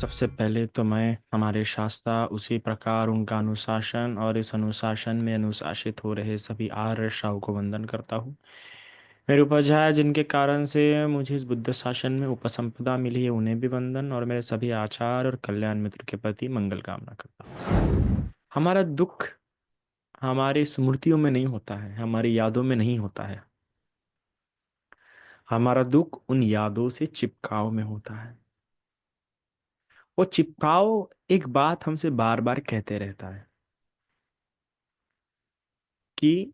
सबसे पहले तो मैं हमारे शास्त्रा उसी प्रकार उनका अनुशासन और इस अनुशासन में अनुशासित हो रहे सभी आर्य श्रावकों को वंदन करता हूँ। मेरे उपाध्याय जिनके कारण से मुझे इस बुद्ध शासन में उपसंपदा मिली है उन्हें भी वंदन और मेरे सभी आचार्य और कल्याण मित्र के प्रति मंगल कामना करता हूँ। हमारा दुख हमारी स्मृतियों में नहीं होता है, हमारी यादों में नहीं होता है। हमारा दुख उन यादों से चिपकाव में होता है। वो चिपकाव एक बात हमसे बार बार कहते रहता है कि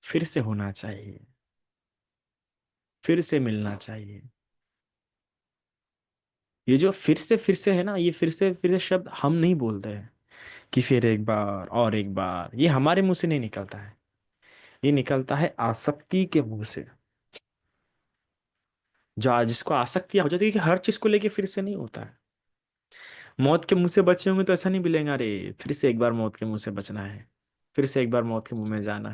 फिर से होना चाहिए, फिर से मिलना चाहिए। ये जो फिर से है ना, ये फिर से शब्द हम नहीं बोलते हैं कि फिर एक बार और एक बार। ये हमारे मुंह से नहीं निकलता है, ये निकलता है आसक्ति के मुंह से। जो आज जिसको आसक्ति हो जाती है कि हर चीज को लेके फिर से नहीं होता है। मौत के मुंह से बचे होंगे तो ऐसा नहीं मिलेगा, अरे फिर से एक बार मौत के मुंह से बचना है, फिर से एक बार मौत के मुंह में जाना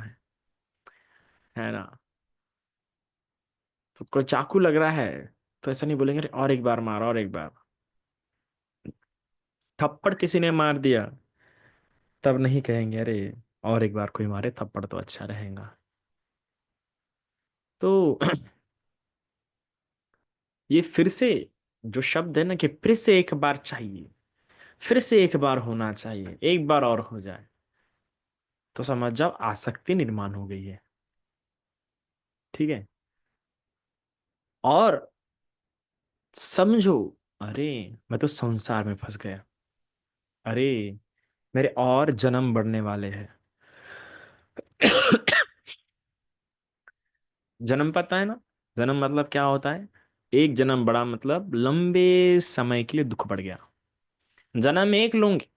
है ना। तो कोई चाकू लग रहा है तो ऐसा नहीं बोलेंगे अरे और एक बार मार, और एक बार। थप्पड़ किसी ने मार दिया तब नहीं कहेंगे अरे और एक बार कोई मारे थप्पड़ तो अच्छा रहेगा। तो ये फिर से जो शब्द है ना कि फिर से एक बार चाहिए, फिर से एक बार होना चाहिए, एक बार और हो जाए, तो समझ जाओ आसक्ति निर्माण हो गई है। ठीक है। और समझो अरे मैं तो संसार में फंस गया, अरे मेरे और जन्म बढ़ने वाले हैं। जन्म पता है ना, जन्म मतलब क्या होता है। एक जन्म बड़ा मतलब लंबे समय के लिए दुख बढ़ गया। जन्म एक लूंगे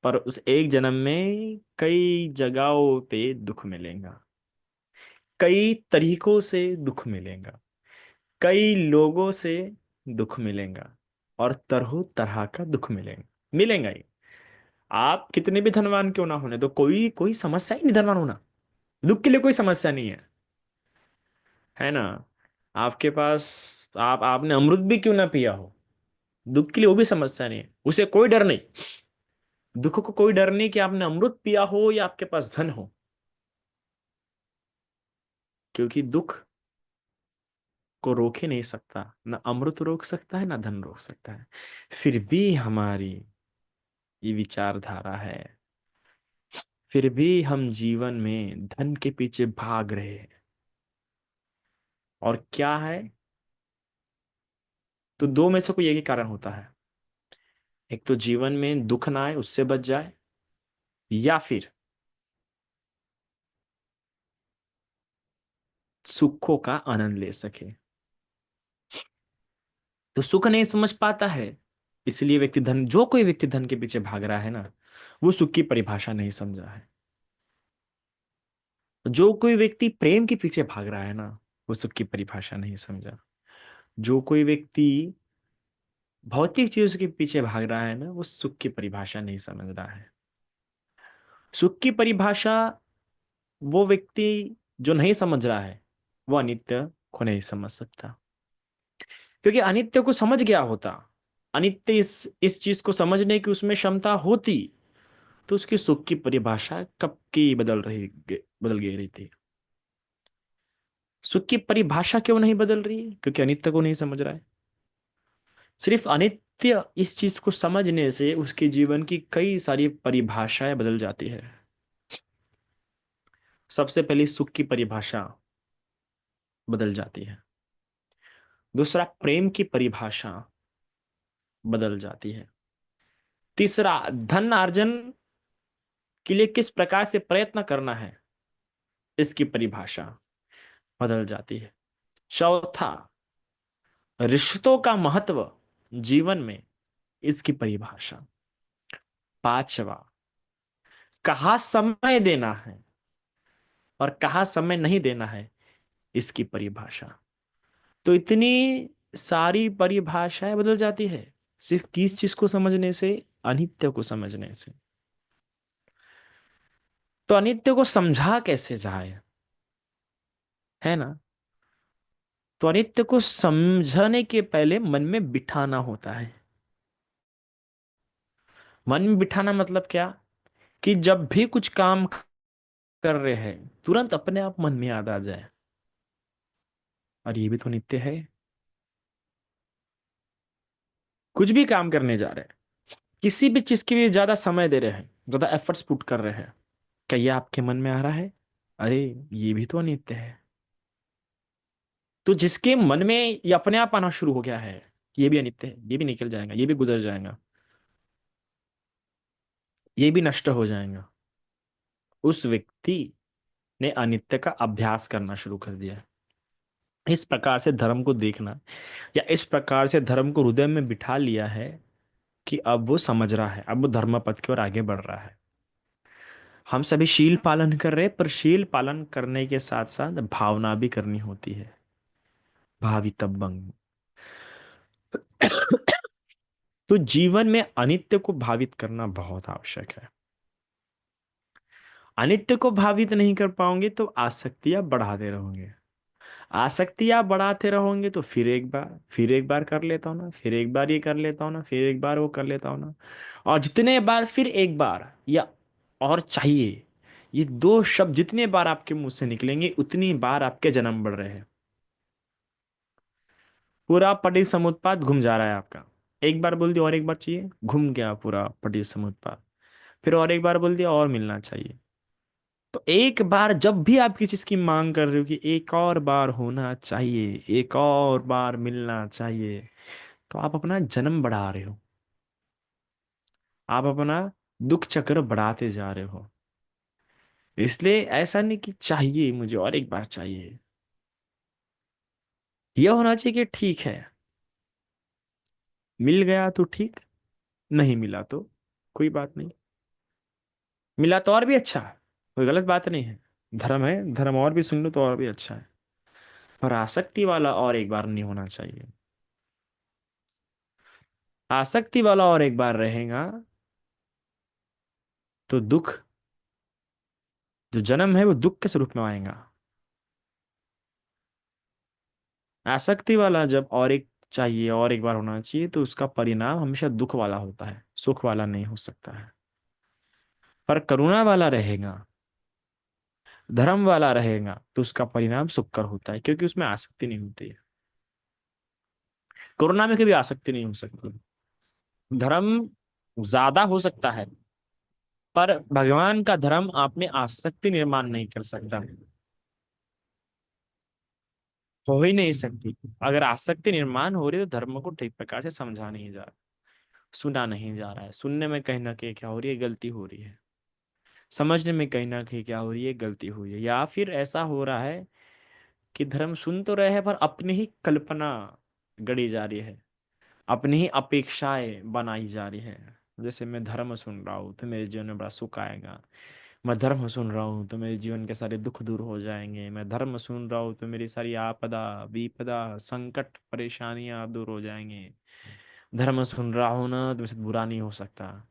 पर उस एक जन्म में कई जगहों पे दुख मिलेगा, कई तरीकों से दुख मिलेगा, कई लोगों से दुख मिलेगा, और तरह तरह का दुख मिलेगा, मिलेगा ही। आप कितने भी धनवान क्यों ना होने, तो कोई कोई समस्या ही नहीं धनवान होना। दुख के लिए कोई समस्या नहीं है, है ना। आपके पास आपने अमृत भी क्यों ना पिया हो, दुख के लिए वो भी समस्या नहीं है, उसे कोई डर नहीं। दुख को कोई डर नहीं कि आपने अमृत पिया हो या आपके पास धन हो, क्योंकि दुख को रोक ही नहीं सकता, ना अमृत रोक सकता है ना धन रोक सकता है। फिर भी हमारी ये विचारधारा है, फिर भी हम जीवन में धन के पीछे भाग रहे हैं। और क्या है, तो दो में से कोई एक ही कारण होता है। एक तो जीवन में दुख ना आए उससे बच जाए, या फिर सुखों का आनंद ले सके। तो सुख नहीं समझ पाता है, इसलिए व्यक्ति धन, जो कोई व्यक्ति धन के पीछे भाग रहा है ना, वो सुख की परिभाषा नहीं समझा है। जो कोई व्यक्ति प्रेम के पीछे भाग रहा है ना, वो सुख की परिभाषा नहीं समझा। जो कोई व्यक्ति भौतिक चीजों के पीछे भाग रहा है ना, वो सुख की परिभाषा नहीं समझ रहा है। सुख की परिभाषा वो व्यक्ति जो नहीं समझ रहा है, वो अनित्य को नहीं समझ सकता। क्योंकि अनित्य को समझ गया होता, अनित्य इस चीज को समझने की उसमें क्षमता होती, तो उसकी सुख की परिभाषा कब की बदल गई रही थी। सुख की परिभाषा क्यों नहीं बदल रही है, क्योंकि अनित्य को नहीं समझ रहा है। सिर्फ अनित्य इस चीज को समझने से उसके जीवन की कई सारी परिभाषाएं बदल जाती है। सबसे पहले सुख की परिभाषा बदल जाती है। दूसरा, प्रेम की परिभाषा बदल जाती है। तीसरा, धन अर्जन के लिए किस प्रकार से प्रयत्न करना है, इसकी परिभाषा बदल जाती है। चौथा, रिश्तों का महत्व जीवन में, इसकी परिभाषा। पांचवा, कहाँ समय देना है और कहाँ समय नहीं देना है, इसकी परिभाषा। तो इतनी सारी परिभाषाएं बदल जाती है सिर्फ किस चीज को समझने से, अनित्य को समझने से। तो अनित्य को समझा कैसे जाए, है ना। तो अनित्य को समझने के पहले मन में बिठाना होता है। मन में बिठाना मतलब क्या, कि जब भी कुछ काम कर रहे हैं तुरंत अपने आप मन में याद आ जाए, और ये भी तो नित्य है। कुछ भी काम करने जा रहे हैं, किसी भी चीज के लिए ज्यादा समय दे रहे हैं, ज्यादा एफर्ट्स पुट कर रहे हैं, क्या ये आपके मन में आ रहा है? अरे, ये भी तो अनित्य है। तो जिसके मन में ये अपने आप आना शुरू हो गया है, ये भी अनित्य है, ये भी निकल जाएगा, ये भी गुजर जाएगा, ये भी नष्ट हो जाएगा, उस व्यक्ति ने अनित्य का अभ्यास करना शुरू कर दिया। इस प्रकार से धर्म को देखना, या इस प्रकार से धर्म को हृदय में बिठा लिया है, कि अब वो समझ रहा है, अब वो धर्म पथ की ओर आगे बढ़ रहा है। हम सभी शील पालन कर रहे हैं, पर शील पालन करने के साथ साथ भावना भी करनी होती है, भावितव्यं। तो जीवन में अनित्य को भावित करना बहुत आवश्यक है। अनित्य को भावित नहीं कर पाओगे तो आसक्तियां बढ़ाते रहोगे, आसक्तियां बढ़ाते रहोगे तो फिर एक बार कर लेता हूँ ना, फिर एक बार ये कर लेता हूँ ना, फिर एक बार वो कर लेता हूँ ना, और जितने बार फिर एक बार या और चाहिए, ये दो शब्द जितने बार आपके मुंह से निकलेंगे उतनी बार आपके जन्म बढ़ रहे हैं। पूरा पटी समुत्पाद घूम जा रहा है आपका। एक बार बोल दिया और एक बार चाहिए, घूम गया पूरा पटी समुत्पाद। फिर और एक बार बोल दिया और मिलना चाहिए। तो एक बार जब भी आप किसी चीज की मांग कर रहे हो कि एक और बार होना चाहिए, एक और बार मिलना चाहिए, तो आप अपना जन्म बढ़ा रहे हो, आप अपना दुख चक्र बढ़ाते जा रहे हो। इसलिए ऐसा नहीं कि चाहिए मुझे और एक बार चाहिए, यह होना चाहिए कि ठीक है, मिल गया तो ठीक, नहीं मिला तो कोई बात नहीं, मिला तो और भी अच्छा, कोई गलत बात नहीं है। धर्म है, धर्म और भी सुन लो तो और भी अच्छा है। पर आसक्ति वाला और एक बार नहीं होना चाहिए। आसक्ति वाला और एक बार रहेगा तो दुख, जो जन्म है वो दुख के स्वरूप में आएगा। आसक्ति वाला जब और एक चाहिए, और एक बार होना चाहिए, तो उसका परिणाम हमेशा दुख वाला होता है, सुख वाला नहीं हो सकता है। पर करुणा वाला रहेगा, धर्म वाला रहेगा, तो उसका परिणाम सुखकर होता है, क्योंकि उसमें आसक्ति नहीं होती है। करुणा में कभी आसक्ति नहीं हो सकती। धर्म ज्यादा हो सकता है, पर भगवान का धर्म आप में आसक्ति निर्माण नहीं कर सकता, हो ही नहीं सकती। अगर आसक्ति निर्माण हो रही है तो धर्म को ठीक प्रकार से समझा नहीं जा रहा, सुना नहीं जा रहा है। सुनने में कहीं ना कहीं क्या हो रही है, गलती हो रही है। समझने में कहीं ना कहीं क्या हो रही है, गलती हुई है। या फिर ऐसा हो रहा है कि धर्म सुन तो रहे हैं, पर अपनी ही कल्पना गढ़ी जा रही है, अपनी ही अपेक्षाएं बनाई जा रही है। जैसे मैं धर्म सुन रहा हूँ तो मेरे जीवन में बड़ा सुख आएगा, मैं धर्म सुन रहा हूँ तो मेरे जीवन के सारे दुख दूर हो जाएंगे, मैं धर्म सुन रहा हूँ तो मेरी सारी आपदा विपदा संकट परेशानियां दूर हो जाएंगे, धर्म सुन रहा हूं ना तो मेरे साथ बुरा नहीं हो सकता।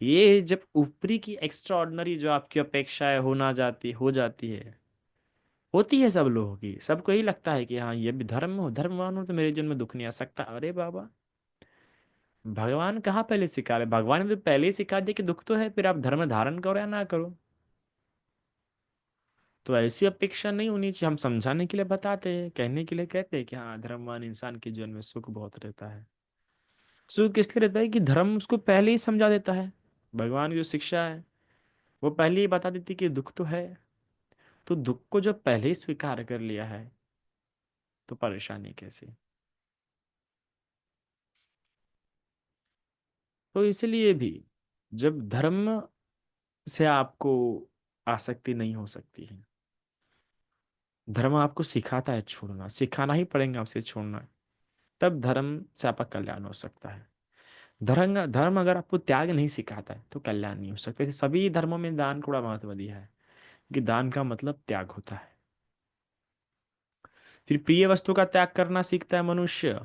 ये जब ऊपरी की एक्स्ट्रा ऑर्डिनरी जो आपकी अपेक्षाएं होना जाती हो जाती है, होती है सब लोगों की, सबको यही लगता है कि हाँ ये भी धर्म हो, धर्मवान हो तो मेरे जीवन में दुख नहीं आ सकता। अरे बाबा, भगवान कहाँ पहले सिखा रहे? भगवान ने तो पहले ही सिखा दिया कि दुख तो है, फिर आप धर्म धारण करो या ना करो। तो ऐसी अपेक्षा नहीं होनी चाहिए। हम समझाने के लिए बताते हैं, कहने के लिए कहते हैं कि हाँ धर्मवान इंसान के जीवन में सुख बहुत रहता है। सुख इसलिए रहता है कि धर्म उसको पहले ही समझा देता है। भगवान की जो शिक्षा है वो पहले ही बता देती कि दुख तो है। तो दुख को जब पहले ही स्वीकार कर लिया है तो परेशानी कैसी? तो इसलिए भी जब धर्म से आपको आसक्ति नहीं हो सकती है, धर्म आपको सिखाता है छोड़ना, सिखाना ही पड़ेगा आपसे छोड़ना, तब धर्म से आपका कल्याण हो सकता है। धर्म धर्म अगर आपको त्याग नहीं सिखाता है तो कल्याण नहीं हो सकता। जैसे सभी धर्मों में दान को बड़ा महत्व दिया है, कि दान का मतलब त्याग होता है। फिर प्रिय वस्तु का त्याग करना सीखता है मनुष्य,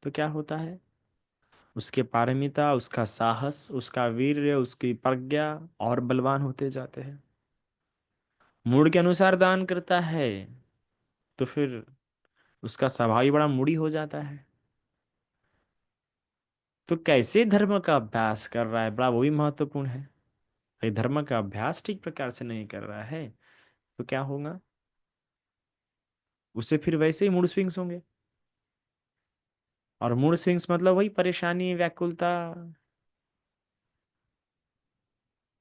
तो क्या होता है, उसके पारमिता, उसका साहस, उसका वीर्य, उसकी प्रज्ञा और बलवान होते जाते हैं। मूड के अनुसार दान करता है तो फिर उसका स्वभाव ही बड़ा मूडी हो जाता है। तो कैसे धर्म का अभ्यास कर रहा है, बड़ा वो भी महत्वपूर्ण है। भाई धर्म का अभ्यास ठीक प्रकार से नहीं कर रहा है तो क्या होगा, उससे फिर वैसे ही मूड स्विंग्स होंगे। और मूड स्विंग्स मतलब वही परेशानी, व्याकुलता।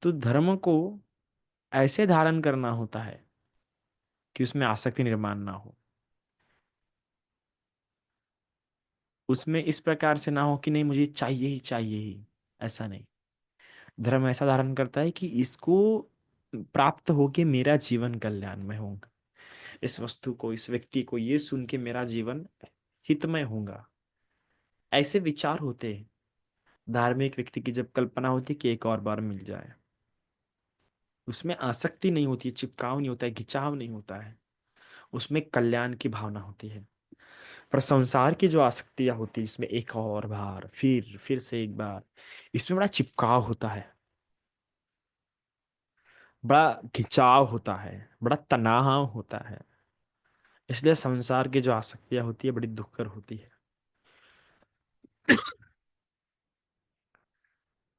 तो धर्म को ऐसे धारण करना होता है कि उसमें आसक्ति निर्माण ना हो, उसमें इस प्रकार से ना हो कि नहीं मुझे चाहिए ही चाहिए ही। ऐसा नहीं। धर्म ऐसा धारण करता है कि इसको प्राप्त होके मेरा जीवन कल्याणमय होगा, इस वस्तु को, इस व्यक्ति को ये सुन के मेरा जीवन हितमय होगा। ऐसे विचार होते हैं। धार्मिक व्यक्ति की जब कल्पना होती है कि एक और बार मिल जाए, उसमें आसक्ति नहीं होती है, चिपकाव नहीं होता है, खिंचाव नहीं होता है, उसमें कल्याण की भावना होती है। पर संसार की जो आसक्तियां होती है, इसमें एक और बार, फिर से एक बार, इसमें बड़ा चिपकाव होता है, बड़ा खिंचाव होता है, बड़ा तनाव होता है। इसलिए संसार की जो आसक्तियां होती है बड़ी दुखकर होती है।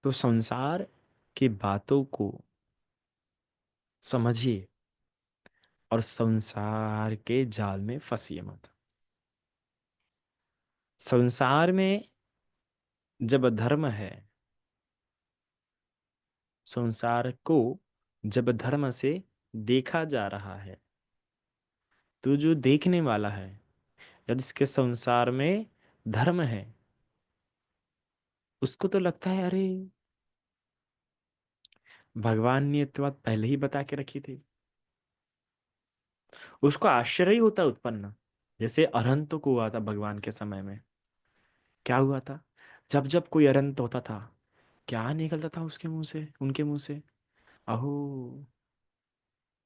तो संसार की बातों को समझिए और संसार के जाल में फंसिए मत। संसार में जब धर्म है, संसार को जब धर्म से देखा जा रहा है, तो जो देखने वाला है, या जिसके संसार में धर्म है, उसको तो लगता है अरे भगवान ने ये तो बात पहले ही बता के रखी थी। उसको आश्चर्य ही होता है उत्पन्न। जैसे अरहंत को हुआ था भगवान के समय में। क्या हुआ था, जब जब कोई अरहंत होता था, क्या निकलता था उसके मुंह से, उनके मुंह से? अहो,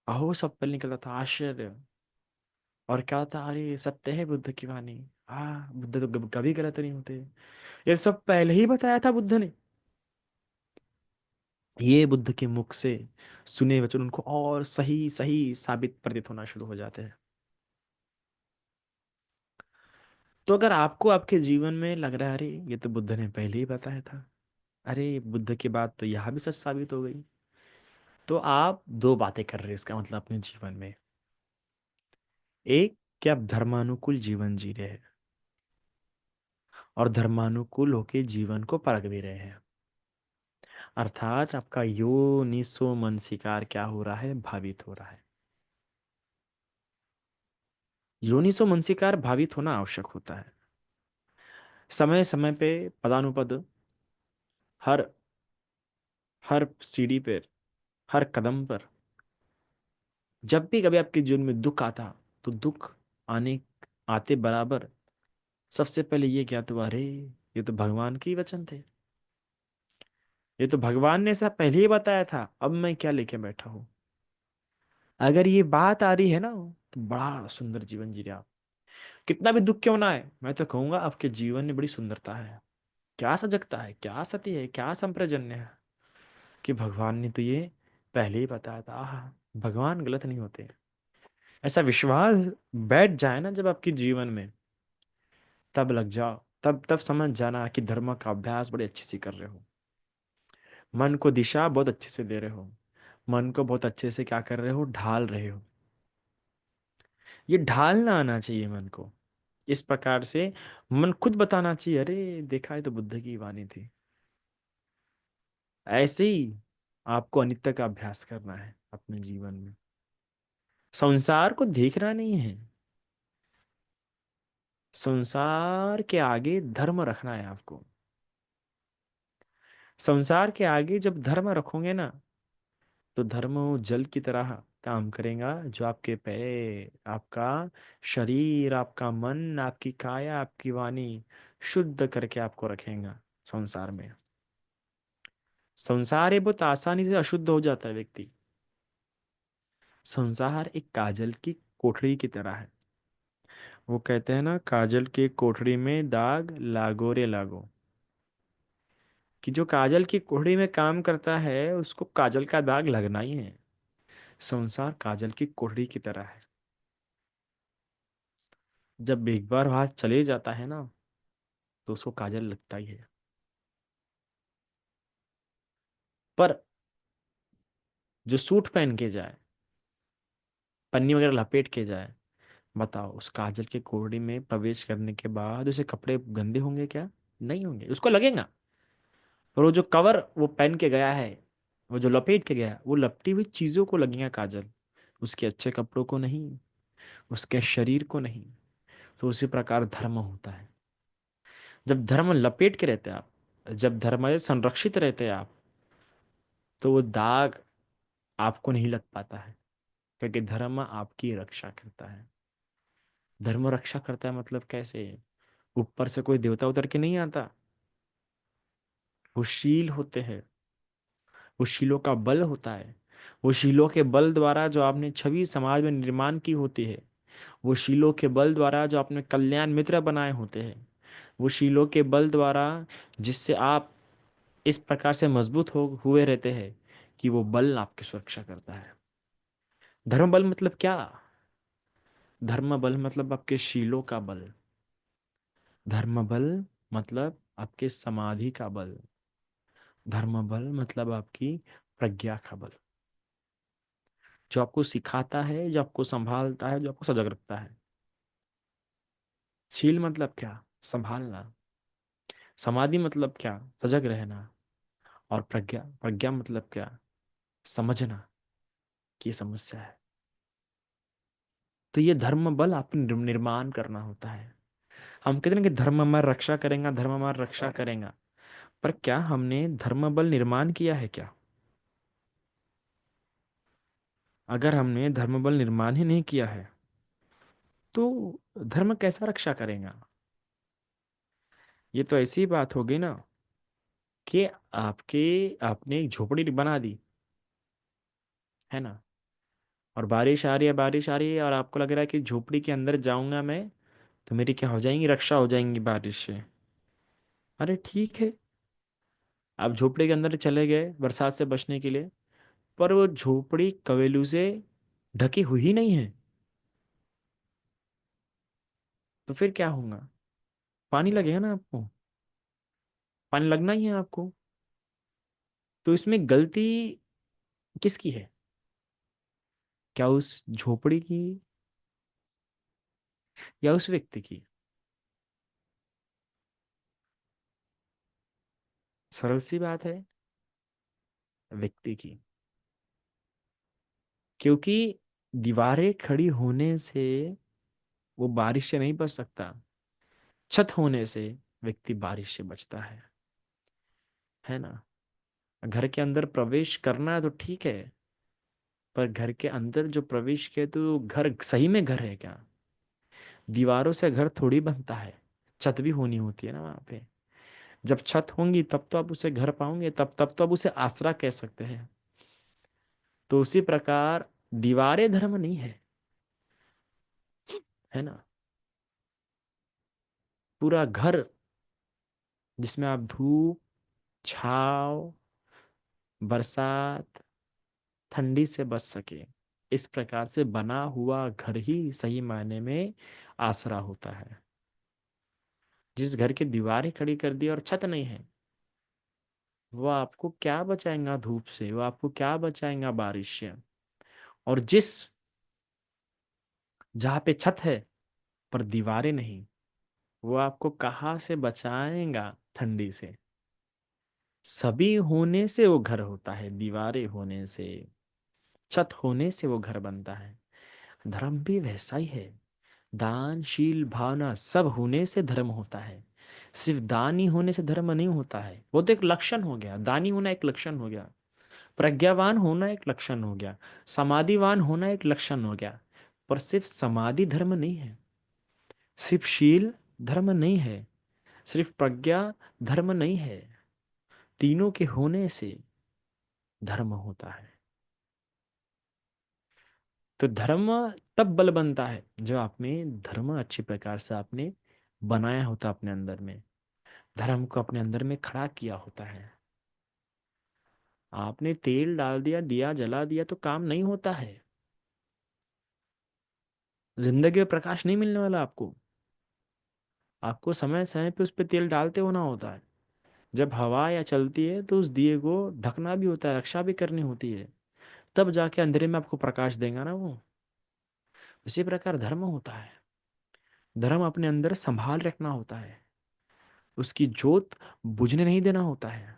अहो सब पल निकलता था, आश्चर्य। और क्या था, अरे सत्य है बुद्ध की वाणी। हाँ, बुद्ध तो कभी गलत नहीं होते। ये सब पहले ही बताया था बुद्ध ने। ये बुद्ध के मुख से सुने वचन उनको और सही सही साबित प्रतीत होना शुरू हो जाते हैं। तो अगर आपको आपके जीवन में लग रहा है अरे ये तो बुद्ध ने पहले ही बताया था, अरे बुद्ध की बात तो यहाँ भी सच साबित हो गई, तो आप दो बातें कर रहे हैं इसका मतलब अपने जीवन में। एक, कि आप धर्मानुकूल जीवन जी रहे हैं, और धर्मानुकूल होके जीवन को परख भी रहे हैं। अर्थात आपका योनिसो मनसिकार क्या हो रहा है, भावित हो रहा है। योनिसो मनसिकार भावित होना आवश्यक होता है। समय समय पे, पदानुपद, हर हर सीढ़ी पे, हर कदम पर, जब भी कभी आपके जीवन में दुख आता, तो दुख आने आते बराबर सबसे पहले ये क्या, तो अरे ये तो भगवान के ही वचन थे, ये तो भगवान ने ऐसा पहले ही बताया था, अब मैं क्या लेके बैठा हूं। अगर ये बात आ रही है ना, तो बड़ा सुंदर जीवन जी रहे आप। कितना भी दुख क्यों ना है, मैं तो कहूंगा आपके जीवन में बड़ी सुंदरता है। क्या सजगता है, क्या सत्य है, क्या संप्रजन्य है, कि भगवान ने तो ये पहले ही बताया था। आहा, भगवान गलत नहीं होते। ऐसा विश्वास बैठ जाए ना जब आपके जीवन में, तब लग जाओ, तब समझ जाना कि धर्म का अभ्यास बड़े अच्छे से कर रहे हो। मन को दिशा बहुत अच्छे से दे रहे हो, मन को बहुत अच्छे से क्या कर रहे हो, ढाल रहे हो। ये ढालना आना चाहिए मन को, इस प्रकार से मन खुद बताना चाहिए अरे देखा है तो बुद्ध की वाणी थी। ऐसे ही आपको अनित्य का अभ्यास करना है अपने जीवन में। संसार को देखना नहीं है, संसार के आगे धर्म रखना है आपको। संसार के आगे जब धर्म रखोगे ना, तो धर्म वो जल की तरह काम करेगा, जो आपके पैर, आपका शरीर, आपका मन, आपकी काया, आपकी वाणी शुद्ध करके आपको रखेगा संसार में। संसार ये बहुत आसानी से अशुद्ध हो जाता है व्यक्ति। संसार एक काजल की कोठरी की तरह है। वो कहते हैं ना, काजल की कोठरी में दाग लागो रे लागो। कि जो काजल की कोठरी में काम करता है उसको काजल का दाग लगना ही है। संसार काजल की कोठरी की तरह है। जब एक बार वहां चले जाता है ना, तो उसको काजल लगता ही है। पर जो सूट पहन के जाए, पन्नी वगैरह लपेट के जाए, बताओ उस काजल के कोरडी में प्रवेश करने के बाद उसे कपड़े गंदे होंगे क्या? नहीं होंगे, उसको लगेगा। और वो जो कवर वो पहन के गया है, वो जो लपेट के गया है, वो लपटी हुई चीजों को लगेगा काजल, उसके अच्छे कपड़ों को नहीं, उसके शरीर को नहीं। तो उसी प्रकार धर्म होता है। जब धर्म लपेट के रहते हैं आप, जब धर्म से संरक्षित रहते हैं आप, तो वो दाग आपको नहीं लग पाता है, क्योंकि धर्म आपकी रक्षा करता है। धर्म रक्षा करता है मतलब कैसे? ऊपर से कोई देवता उतर के नहीं आता, वो शील होते हैं, वो शीलों का बल होता है। वो शीलों के बल द्वारा जो आपने छवि समाज में निर्माण की होती है, वो शीलों के बल द्वारा जो आपने कल्याण मित्र बनाए होते हैं, वो शीलों के बल द्वारा जिससे आप इस प्रकार से मजबूत हो हुए रहते हैं कि वो बल आपकी सुरक्षा करता है। धर्म बल मतलब क्या? धर्म बल मतलब आपके शीलों का बल। धर्म बल मतलब आपके समाधि का बल। धर्म बल मतलब आपकी प्रज्ञा का बल, जो आपको सिखाता है, जो आपको संभालता है, जो आपको सजग रखता है। शील मतलब क्या? संभालना। समाधि मतलब क्या? सजग रहना। और प्रज्ञा, प्रज्ञा मतलब क्या? समझना कि ये समस्या है। तो ये धर्म बल आप निर्माण करना होता है। हम कहते हैं ना कि धर्म हमारी रक्षा करेगा, धर्म हमारी रक्षा करेगा, पर क्या हमने धर्म बल निर्माण किया है क्या? अगर हमने धर्म बल निर्माण ही नहीं किया है, तो धर्म कैसा रक्षा करेगा? ये तो ऐसी बात होगी ना कि आपके आपने एक झोपड़ी बना दी, है ना, और बारिश आ रही है, बारिश आ रही है, और आपको लग रहा है कि झोपड़ी के अंदर जाऊंगा मैं तो मेरी क्या हो जाएंगी, रक्षा हो जाएंगी बारिश से। अरे ठीक है, आप झोपड़ी के अंदर चले गए बरसात से बचने के लिए, पर वो झोपड़ी कवेलू से ढकी हुई ही नहीं है, तो फिर क्या होगा? पानी लगेगा ना आपको, पानी लगना ही है आपको। तो इसमें गलती किसकी है? क्या उस झोपड़ी की या उस व्यक्ति की? सरल सी बात है, व्यक्ति की। क्योंकि दीवारें खड़ी होने से वो बारिश से नहीं बच सकता, छत होने से व्यक्ति बारिश से बचता है ना। घर के अंदर प्रवेश करना है तो ठीक है, पर घर के अंदर जो प्रवेश किया तो घर सही में घर है क्या? दीवारों से घर थोड़ी बनता है, छत भी होनी होती है ना वहां पे। जब छत होंगी तब तो आप उसे घर पाओगे, तब तब तो आप उसे आसरा कह सकते हैं। तो उसी प्रकार दीवारें धर्म नहीं है, है ना। पूरा घर जिसमें आप धूप, छाव, बरसात, ठंडी से बच सके, इस प्रकार से बना हुआ घर ही सही मायने में आसरा होता है। जिस घर की दीवारें खड़ी कर दी और छत नहीं है, वो आपको क्या बचाएगा धूप से, वो आपको क्या बचाएगा बारिश से। और जिस जहाँ पे छत है पर दीवारें नहीं, वो आपको कहाँ से बचाएगा ठंडी से। सभी होने से वो घर होता है, दीवारें होने से, छत होने से वो घर बनता है। धर्म भी वैसा ही है। दान, शील, भावना सब होने से धर्म होता है। सिर्फ दान ही होने से धर्म नहीं होता है, वो तो एक लक्षण हो गया। दानी होना एक लक्षण हो गया, प्रज्ञावान होना एक लक्षण हो गया, समाधिवान होना एक लक्षण हो गया। पर सिर्फ समाधि धर्म नहीं है, सिर्फ शील धर्म नहीं है, सिर्फ प्रज्ञा धर्म नहीं है। तीनों के होने से धर्म होता है। तो धर्म तब बल बनता है जब आप में धर्म अच्छी प्रकार से आपने बनाया होता, अपने अंदर में धर्म को अपने अंदर में खड़ा किया होता है। आपने तेल डाल दिया, दिया जला दिया तो काम नहीं होता है। जिंदगी में प्रकाश नहीं मिलने वाला आपको। आपको समय समय पे उस पर तेल डालते होना होता है। जब हवा या चलती है तो उस दिए को ढकना भी होता है, रक्षा भी करनी होती है, तब जाके अंधेरे में आपको प्रकाश देगा ना वो। इसी प्रकार धर्म होता है। धर्म अपने अंदर संभाल रखना होता है, उसकी जोत बुझने नहीं देना होता है।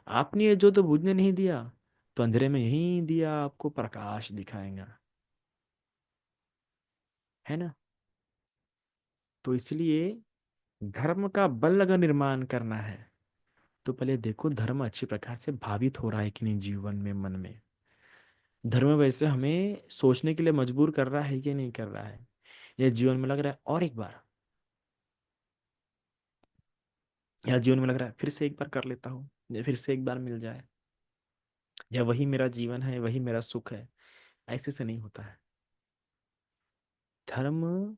आपने ये जोत बुझने नहीं दिया तो अंधेरे में यही दिया आपको प्रकाश दिखाएगा, है ना। तो इसलिए धर्म का बल अगर निर्माण करना है तो पहले देखो धर्म अच्छी प्रकार से भावित हो रहा है कि नहीं जीवन में, मन में। धर्म वैसे हमें सोचने के लिए मजबूर कर रहा है कि नहीं कर रहा है, या जीवन में लग रहा है और एक बार, या जीवन में लग रहा है फिर से एक बार कर लेता हूँ, या फिर से एक बार मिल जाए, या वही मेरा जीवन है, वही मेरा सुख है। ऐसे से नहीं होता है। धर्म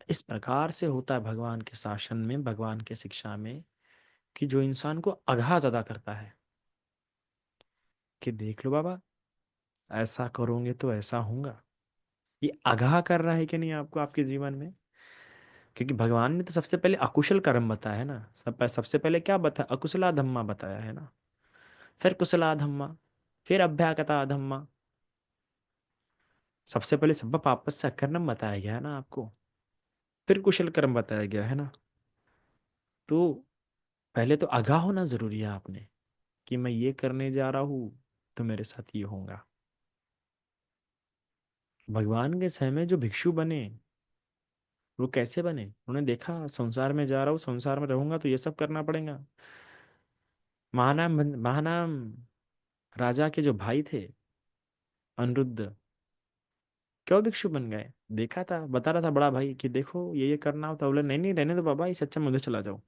इस प्रकार से होता है भगवान के शासन में, भगवान के शिक्षा में, कि जो इंसान को आगाह ज्यादा करता है कि देख लो बाबा, ऐसा करोगे तो ऐसा होगा। ये आगाह कर रहा है कि नहीं आपको आपके जीवन में। क्योंकि भगवान ने तो सबसे पहले अकुशल कर्म बताया है ना, सबसे पहले क्या बताया, अकुशला धम्मा बताया है ना, फिर कुशला धम्मा, फिर अभ्यागता धम्मा। सबसे पहले सब पापस्य अकर्मम बताया गया है ना आपको, फिर कुशल कर्म बताया गया है ना। तो पहले तो आगाह होना जरूरी है आपने, कि मैं ये करने जा रहा हूं तो मेरे साथ ये होगा। भगवान के समय में जो भिक्षु बने, वो कैसे बने, उन्होंने देखा संसार में जा रहा हूँ, संसार में रहूंगा तो ये सब करना पड़ेगा। महानाम राजा के जो भाई थे, अनिरुद्ध, क्यों भिक्षु बन गए। देखा था, बता रहा था बड़ा भाई कि देखो ये करना होता, बोले नहीं नहीं रहने दो बाबा, इससे अच्छा मुझे चला जाओ।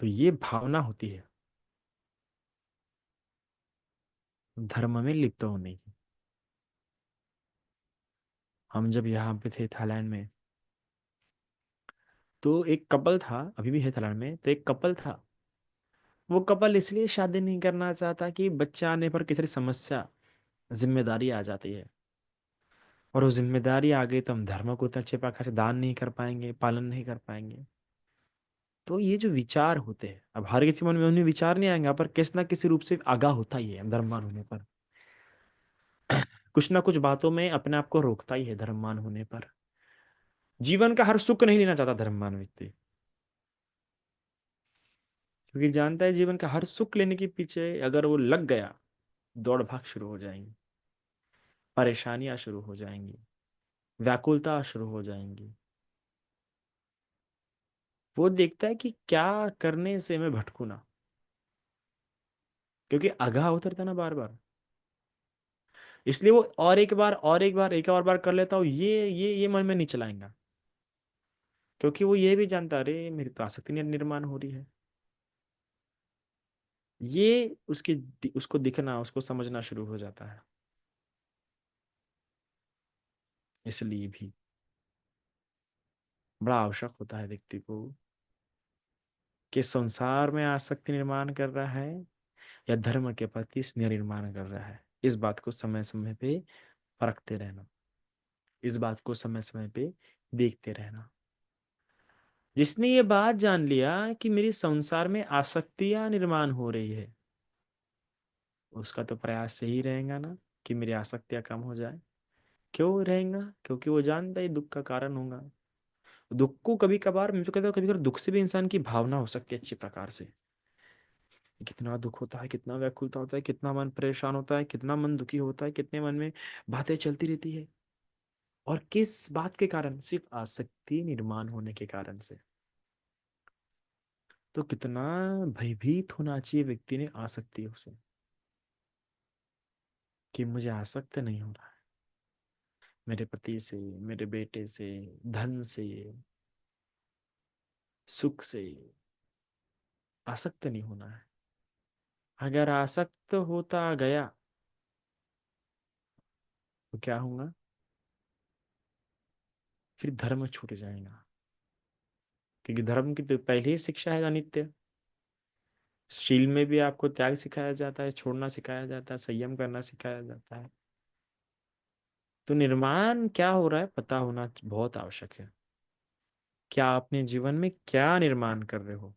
तो ये भावना होती है धर्म में लिप्त होने की। हम जब यहाँ पे थे थाईलैंड में, तो एक कपल था, अभी भी है थाईलैंड में, तो एक कपल था। वो कपल इसलिए शादी नहीं करना चाहता कि बच्चा आने पर किसी समस्या, जिम्मेदारी आ जाती है, और वो जिम्मेदारी आ गई तो हम धर्म को उतना अच्छे प्रकार से दान नहीं कर पाएंगे, पालन नहीं कर पाएंगे। तो ये जो विचार होते हैं, अब हर किसी मन में उन्हें विचार नहीं आएंगे, पर किस ना किसी रूप से आगाह होता ही है धर्मवान होने पर। कुछ ना कुछ बातों में अपने आप को रोकता ही है धर्मवान होने पर। जीवन का हर सुख नहीं लेना चाहता धर्मवान व्यक्ति, क्योंकि जानता है जीवन का हर सुख लेने के पीछे अगर वो लग गया, दौड़ भाग शुरू हो जाएंगी, परेशानियां शुरू हो जाएंगी, व्याकुलता शुरू हो जाएंगी। वो देखता है कि क्या करने से मैं भटकू ना, क्योंकि आगाह उतरता ना बार बार। इसलिए वो और एक बार और एक बार, एक और बार कर लेता हूँ, ये मन में नहीं चलाएंगा। क्योंकि वो ये भी जानता, अरे मेरी तो आसक्ति निर्माण हो रही है। ये उसको दिखना, उसको समझना शुरू हो जाता है। इसलिए भी बड़ा आवश्यक होता है व्यक्ति को कि संसार में आसक्ति निर्माण कर रहा है या धर्म के प्रति स्नेह निर्माण कर रहा है। इस बात को समय समय पे परखते रहना, इस बात को समय समय पे देखते रहना। जिसने ये बात जान लिया कि मेरी संसार में आसक्तियां निर्माण हो रही है, उसका तो प्रयास यही रहेगा ना कि मेरी आसक्तियां कम हो जाए। क्यों रहेगा, क्योंकि वो जानता है दुख का कारण होगा। दुख को कभी कभार, मैं तो कहता हूँ कभी कभार दुख से भी इंसान की भावना हो सकती है अच्छी प्रकार से। कितना दुख होता है, कितना व्याकुलता होता है, कितना मन परेशान होता है, कितना मन दुखी होता है, कितने मन में बातें चलती रहती है, और किस बात के कारण, सिर्फ आसक्ति निर्माण होने के कारण से। तो कितना भयभीत होना चाहिए व्यक्ति ने आसक्तियों से, कि मुझे आसक्त नहीं हो रहा है मेरे पति से, मेरे बेटे से, धन से, सुख से। आसक्त नहीं होना है। अगर आसक्त होता गया तो क्या होगा, फिर धर्म छूट जाएगा। क्योंकि धर्म की तो पहले ही शिक्षा है अनित्य। शील में भी आपको त्याग सिखाया जाता है, छोड़ना सिखाया जाता है, संयम करना सिखाया जाता है। तो निर्माण क्या हो रहा है पता होना बहुत आवश्यक है। क्या अपने जीवन में क्या निर्माण कर रहे हो?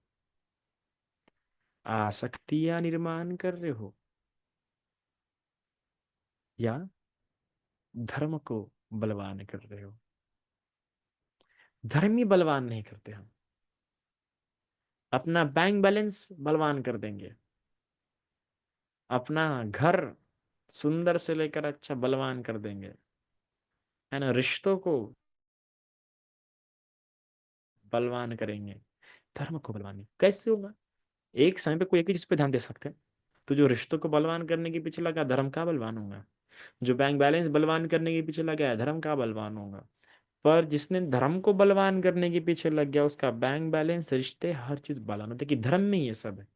आसक्तियां निर्माण कर रहे हो, या धर्म को बलवान कर रहे हो? धर्म ही बलवान नहीं करते हम। अपना बैंक बैलेंस बलवान कर देंगे, अपना घर सुंदर से लेकर अच्छा बलवान कर देंगे, है ना, रिश्तों को बलवान करेंगे, धर्म को बलवान नहीं कैसे होगा? एक समय पे कोई एक ही चीज पे ध्यान दे सकते हैं। तो जो रिश्तों को बलवान करने के पीछे लगा, धर्म का बलवान होगा। जो बैंक बैलेंस बलवान करने के पीछे लगा है, धर्म का बलवान होगा। पर जिसने धर्म को बलवान करने के पीछे लग गया, उसका बैंक बैलेंस, रिश्ते, हर चीज बलवान होती है कि धर्म में ये सब है।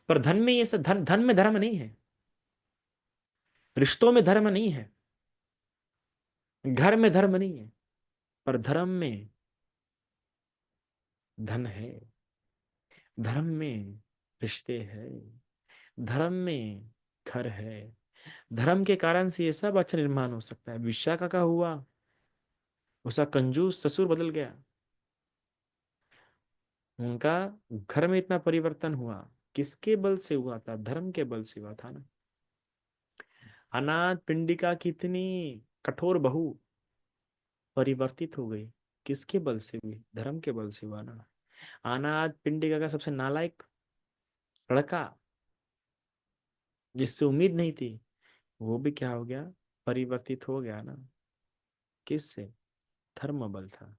पर धन में ये सब, धन धन में धर्म नहीं है, रिश्तों में धर्म नहीं है, घर में धर्म नहीं है, पर धर्म में धन है, धर्म में रिश्ते है, धर्म में घर है। धर्म के कारण से ये सब अच्छा निर्माण हो सकता है। विशाखा का हुआ, उसका कंजूस ससुर बदल गया, उनका घर में इतना परिवर्तन हुआ, किसके बल से हुआ था? धर्म के बल से हुआ था ना। अनाथ पिंडिका की इतनी कठोर बहू परिवर्तित हो गई, किसके बल से हुई? धर्म के बल से हुआ ना। अनाथ पिंडिका का सबसे नालायक लड़का, जिससे उम्मीद नहीं थी, वो भी क्या हो गया? परिवर्तित हो गया ना। किससे? धर्म बल था।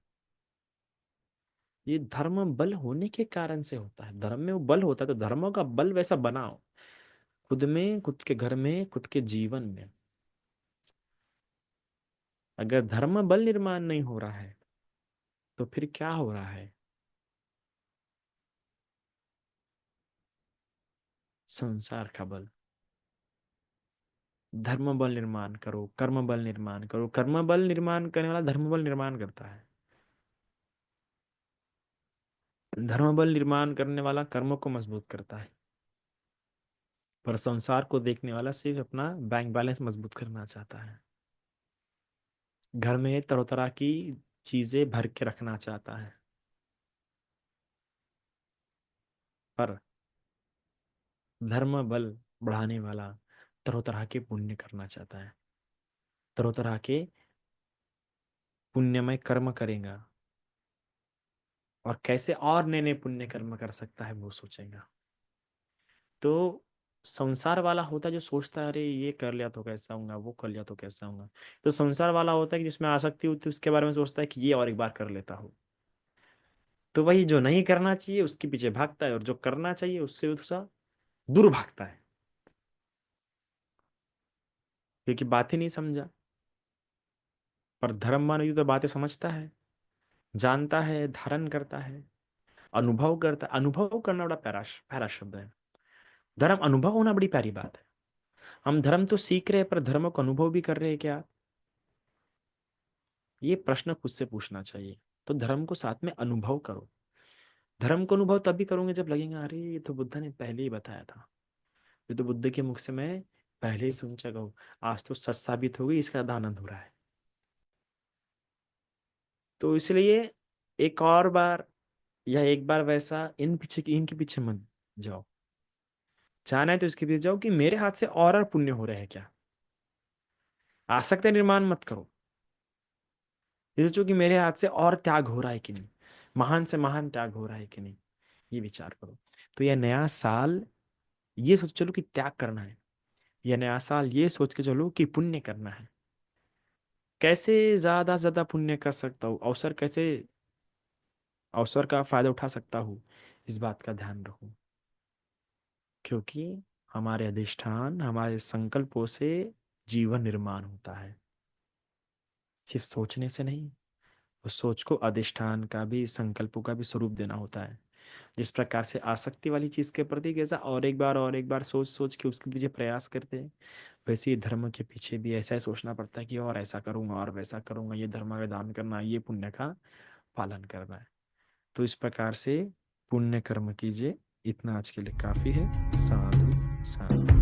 ये धर्म बल होने के कारण से होता है। धर्म में वो बल होता है, तो धर्मों का बल वैसा बनाओ, खुद में, खुद के घर में, खुद के जीवन में। अगर धर्म बल निर्माण नहीं हो रहा है, तो फिर क्या हो रहा है? संसार का बल। धर्म बल निर्माण करो, कर्म बल निर्माण करो। कर्म बल निर्माण करने वाला धर्म बल निर्माण करता है। धर्म बल निर्माण करने वाला कर्म को मजबूत करता है। पर संसार को देखने वाला सिर्फ अपना बैंक बैलेंस मजबूत करना चाहता है। घर में तरह तरह की चीजें भर के रखना चाहता है, पर धर्म बल बढ़ाने वाला तरह तरह के पुण्य करना चाहता है। तरह तरह के पुण्यमय कर्म करेगा, और कैसे और नए नए पुण्य कर्म कर सकता है वो सोचेगा। तो संसार वाला होता है जो सोचता है, अरे ये कर लिया तो कैसा होगा, वो कर लिया तो कैसा होगा। तो संसार वाला होता है कि जिसमें आसक्ति होती है, उसके बारे में सोचता है कि ये और एक बार कर लेता हो। तो वही जो नहीं करना चाहिए उसके पीछे भागता है, और जो करना चाहिए उससे वो थोड़ा दूर भागता है, क्योंकि बात ही नहीं समझा। पर धर्मवान व्यक्ति तो बातें समझता है, जानता है, धारण करता है, अनुभव करता है। अनुभव करना बड़ा प्यारा प्यारा शब्द है। धर्म अनुभव होना बड़ी प्यारी बात है। हम धर्म तो सीख रहे हैं, पर धर्म को अनुभव भी कर रहे हैं क्या? ये प्रश्न खुद से पूछना चाहिए। तो धर्म को साथ में अनुभव करो। धर्म को अनुभव तभी करोगे जब लगेगा, अरे ये तो बुद्ध ने पहले ही बताया था, ये तो बुद्ध के मुख से मैं पहले ही सुन चुका हूँ, आज तो सच साबित हो गई, इसका आनंद हो रहा है। तो इसलिए एक और बार, या एक बार वैसा इनके पीछे मत जाओ। जाना है तो इसके पीछे जाओ कि मेरे हाथ से और पुण्य हो रहे हैं क्या। आसक्ति निर्माण मत करो, ये सोचो कि मेरे हाथ से और त्याग हो रहा है कि नहीं, महान से महान त्याग हो रहा है कि नहीं, ये विचार करो। तो यह नया साल ये सोच चलो कि त्याग करना है। यह नया साल ये सोच के चलो कि पुण्य करना है। कैसे ज्यादा से ज्यादा पुण्य कर सकता हूँ, अवसर का फायदा उठा सकता हूँ, इस बात का ध्यान रखो। क्योंकि हमारे अधिष्ठान, हमारे संकल्पों से जीवन निर्माण होता है, सिर्फ सोचने से नहीं। उस सोच को अधिष्ठान का भी, संकल्पों का भी स्वरूप देना होता है। जिस प्रकार से आसक्ति वाली चीज के प्रति कैसा और एक बार सोच सोच के उसके पीछे प्रयास करते हैं, वैसे ही धर्म के पीछे भी ऐसा ही सोचना पड़ता है कि और ऐसा करूंगा और वैसा करूंगा, ये धर्म का दान करना है, ये पुण्य का पालन करना है। तो इस प्रकार से पुण्य कर्म कीजिए। इतना आज के लिए काफी है। साधु साधु।